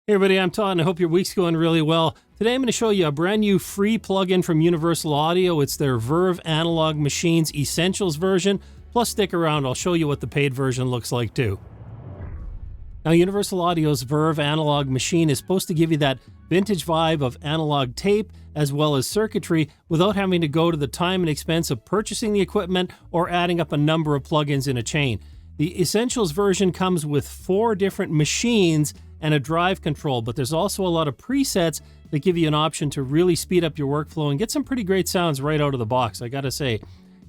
Hey everybody, I'm Todd and I hope your week's going really well. Today I'm going to show you a brand new free plugin from Universal Audio. It's their Verve Analog Machines Essentials version. Plus stick around, I'll show you what the paid version looks like too. Now Universal Audio's Verve Analog Machine is supposed to give you that vintage vibe of analog tape as well as circuitry without having to go to the time and expense of purchasing the equipment or adding up a number of plugins in a chain. The Essentials version comes with 4 different machines and a drive control, but there's also a lot of presets that give you an option to really speed up your workflow and get some pretty great sounds right out of the box, I gotta say.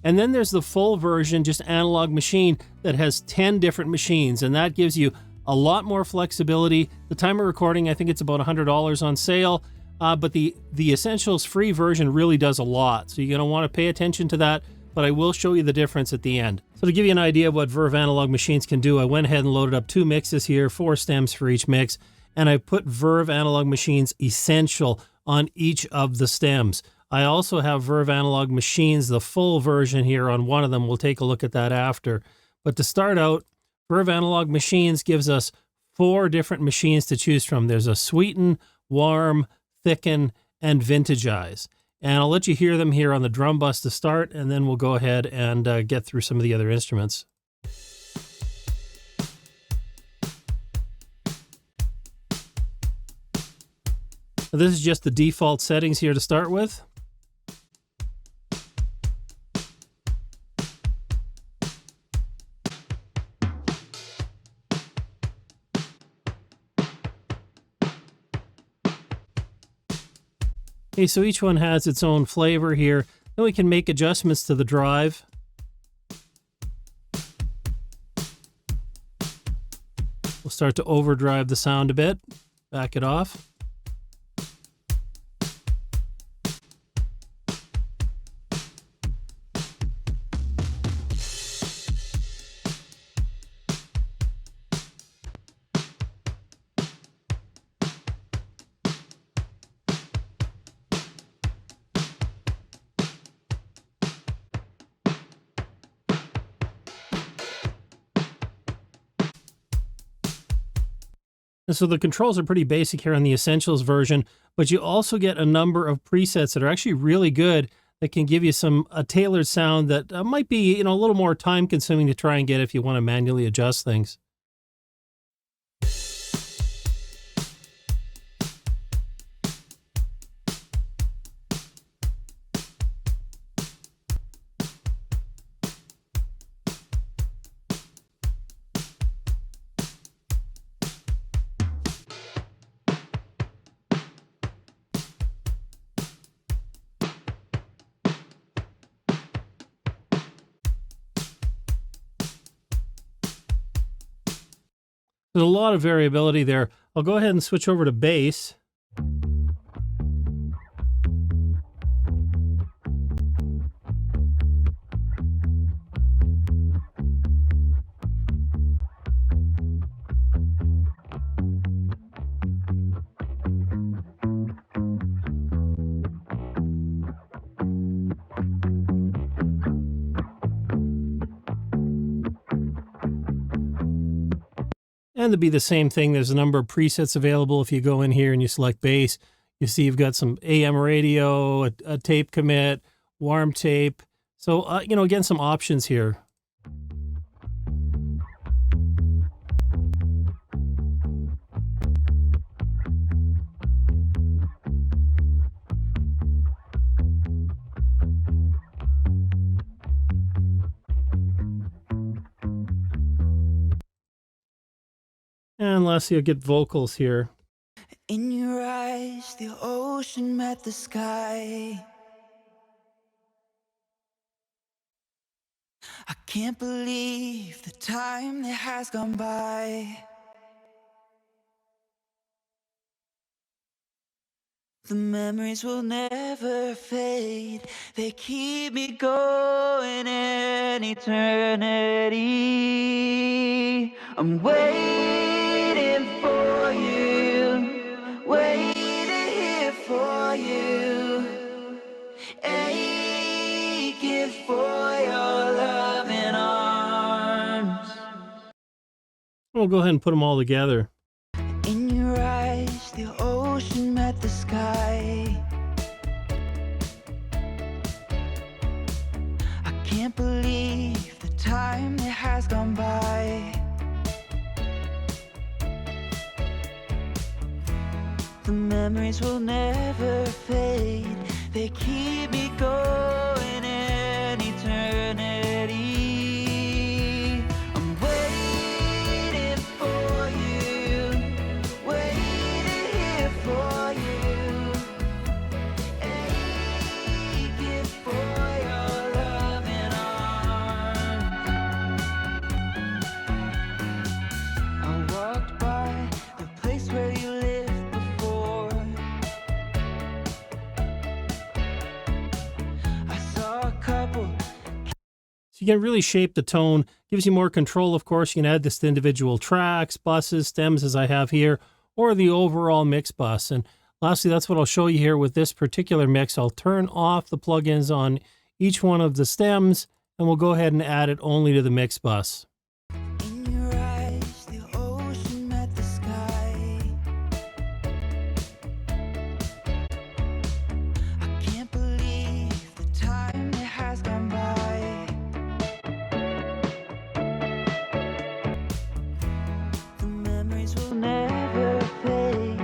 And then there's the full version, just analog machine, that has 10 different machines, and that gives you a lot more flexibility. The time of recording, I think it's about $100 on sale, but the Essentials free version really does a lot, so you're gonna wanna pay attention to that, but I will show you the difference at the end. So to give you an idea of what Verve Analog Machines can do, I went ahead and loaded up 2 mixes here, 4 stems for each mix, and I put Verve Analog Machines Essential on each of the stems. I also have Verve Analog Machines, the full version here on one of them. We'll take a look at that after. But to start out, Verve Analog Machines gives us 4 different machines to choose from. There's a sweeten, warm, thicken, and vintagize. And I'll let you hear them here on the drum bus to start, and then we'll go ahead and get through some of the other instruments. So this is just the default settings here to start with. Okay, so each one has its own flavor here. Then we can make adjustments to the drive. We'll start to overdrive the sound a bit, back it off. And so the controls are pretty basic here on the Essentials version, but you also get a number of presets that are actually really good that can give you a tailored sound that might be, a little more time consuming to try and get if you want to manually adjust things. There's a lot of variability there. I'll go ahead and switch over to bass. And to be the same thing, there's a number of presets available. If you go in here and you select bass, you see you've got some AM radio, a tape commit, warm tape. So, again, some options here. And lastly, you'll get vocals here. In your eyes, the ocean met the sky. I can't believe the time that has gone by. The memories will never fade. They keep me going in eternity. I'm waiting for you, waiting here for you, aching for your loving arms. We'll go ahead and put them all together. In your eyes, The memories will never fade. They keep me going in eternity. I'm waiting for you, waiting here for you, aching for your loving arms. I walked by the place where you lived before. I saw a couple. So you can really shape the tone, gives you more control. Of course, you can add this to individual tracks, buses, stems, as I have here, or the overall mix bus. And lastly, that's what I'll show you here with this particular mix. I'll turn off the plugins on each one of the stems, and we'll go ahead and add it only to the mix bus. In your eyes, the ocean met the sky. I can't believe the time that has gone by. The memories will never fade.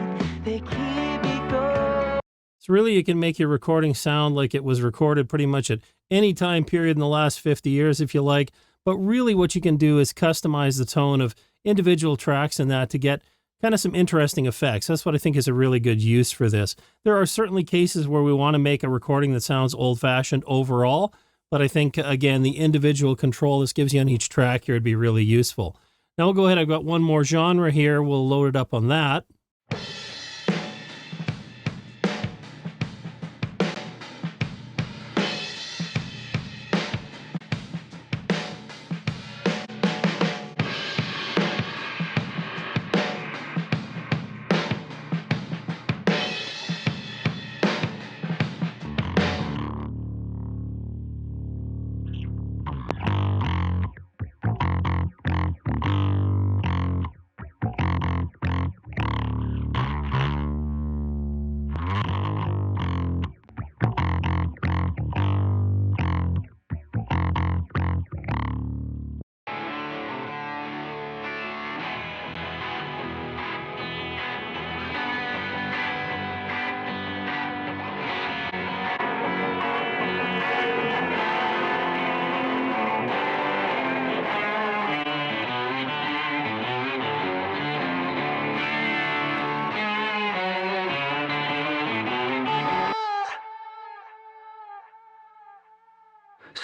They keep me going. So really, you can make your recording sound like it was recorded pretty much at any time period in the last 50 years, if you like. But really what you can do is customize the tone of individual tracks and that to get kind of some interesting effects. That's what I think is a really good use for this. There are certainly cases where we want to make a recording that sounds old-fashioned overall, but I think, again, the individual control this gives you on each track here would be really useful. Now we'll go ahead. I've got one more genre here. We'll load it up on that.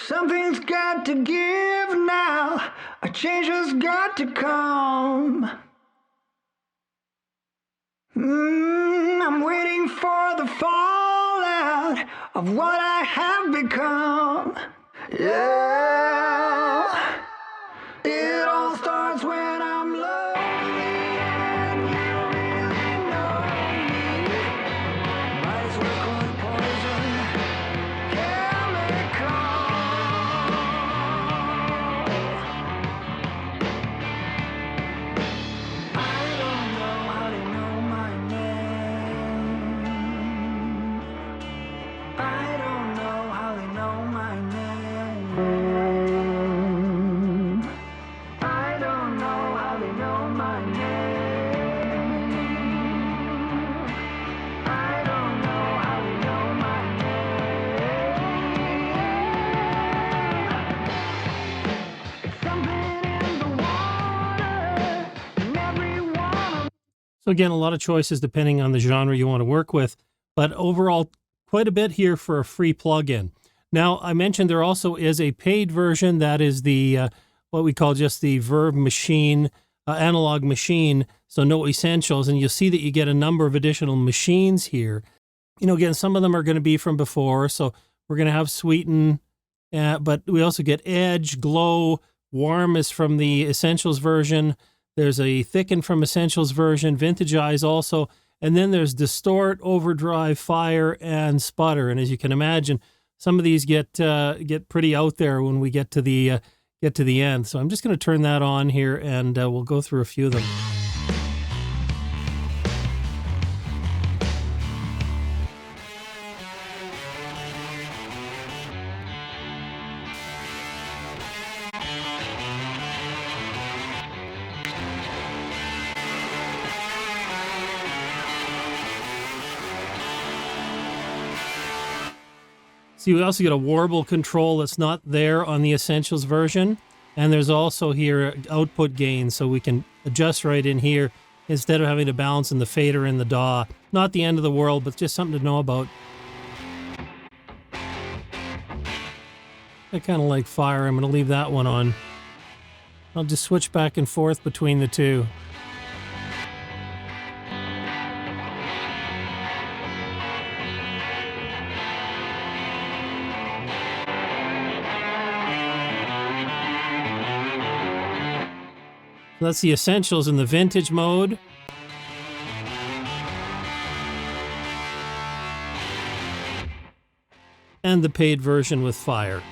Something's got to give now. A change has got to come. I'm waiting for the fallout of what I have become. Yeah. It all starts when I'm lonely and you really know me. Might as well call it poison. Chemical. I don't know how they know my name. I don't know how they know my name. I don't know how they know my name. I don't know how they know my name. It's something in the water, and everyone. So again, a lot of choices depending on the genre you want to work with, but overall, quite a bit here for a free plugin. Now, I mentioned there also is a paid version that is the what we call just the Verve machine, analog machine, so no essentials, and you'll see that you get a number of additional machines here. You know, again, some of them are going to be from before, so we're going to have Sweeten, but we also get Edge, Glow, Warm is from the Essentials version. There's a Thicken from Essentials version, Vintagize also, and then there's Distort, Overdrive, Fire, and Sputter. And as you can imagine, some of these get pretty out there when we get to the end. So I'm just going to turn that on here, and we'll go through a few of them. See, we also get a warble control that's not there on the Essentials version. And there's also here output gain, so we can adjust right in here instead of having to balance in the fader and the DAW. Not the end of the world, but just something to know about. I kind of like Fire. I'm going to leave that one on. I'll just switch back and forth between the two. So that's the Essentials in the vintage mode. And the paid version with Fire.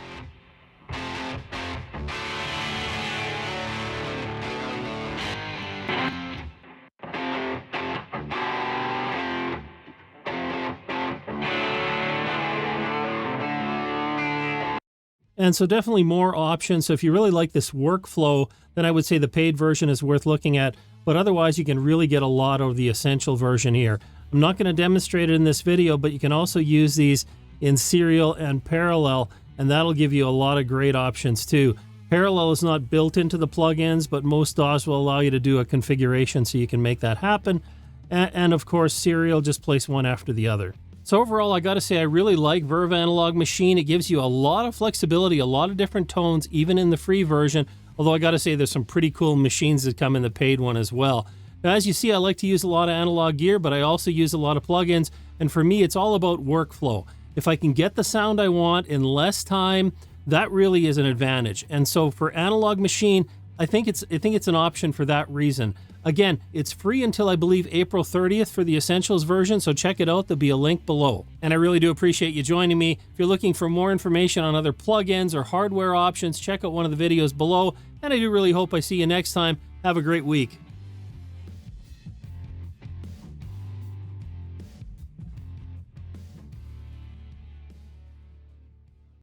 And so definitely more options. So if you really like this workflow, then I would say the paid version is worth looking at. But otherwise, you can really get a lot of the Essential version here. I'm not going to demonstrate it in this video, but you can also use these in serial and parallel, and that'll give you a lot of great options too. Parallel is not built into the plugins, but most DAWs will allow you to do a configuration so you can make that happen. And of course, serial, just place one after the other. So overall, I got to say I really like Verve Analog Machine. It gives you a lot of flexibility, a lot of different tones, even in the free version. Although I got to say there's some pretty cool machines that come in the paid one as well. Now, as you see, I like to use a lot of analog gear, but I also use a lot of plugins. And for me, it's all about workflow. If I can get the sound I want in less time, that really is an advantage. And so for Analog Machine, I think it's an option for that reason. Again, it's free until I believe April 30th for the Essentials version, so check it out. There'll be a link below. And I really do appreciate you joining me. If you're looking for more information on other plugins or hardware options, check out one of the videos below. And I do really hope I see you next time. Have a great week.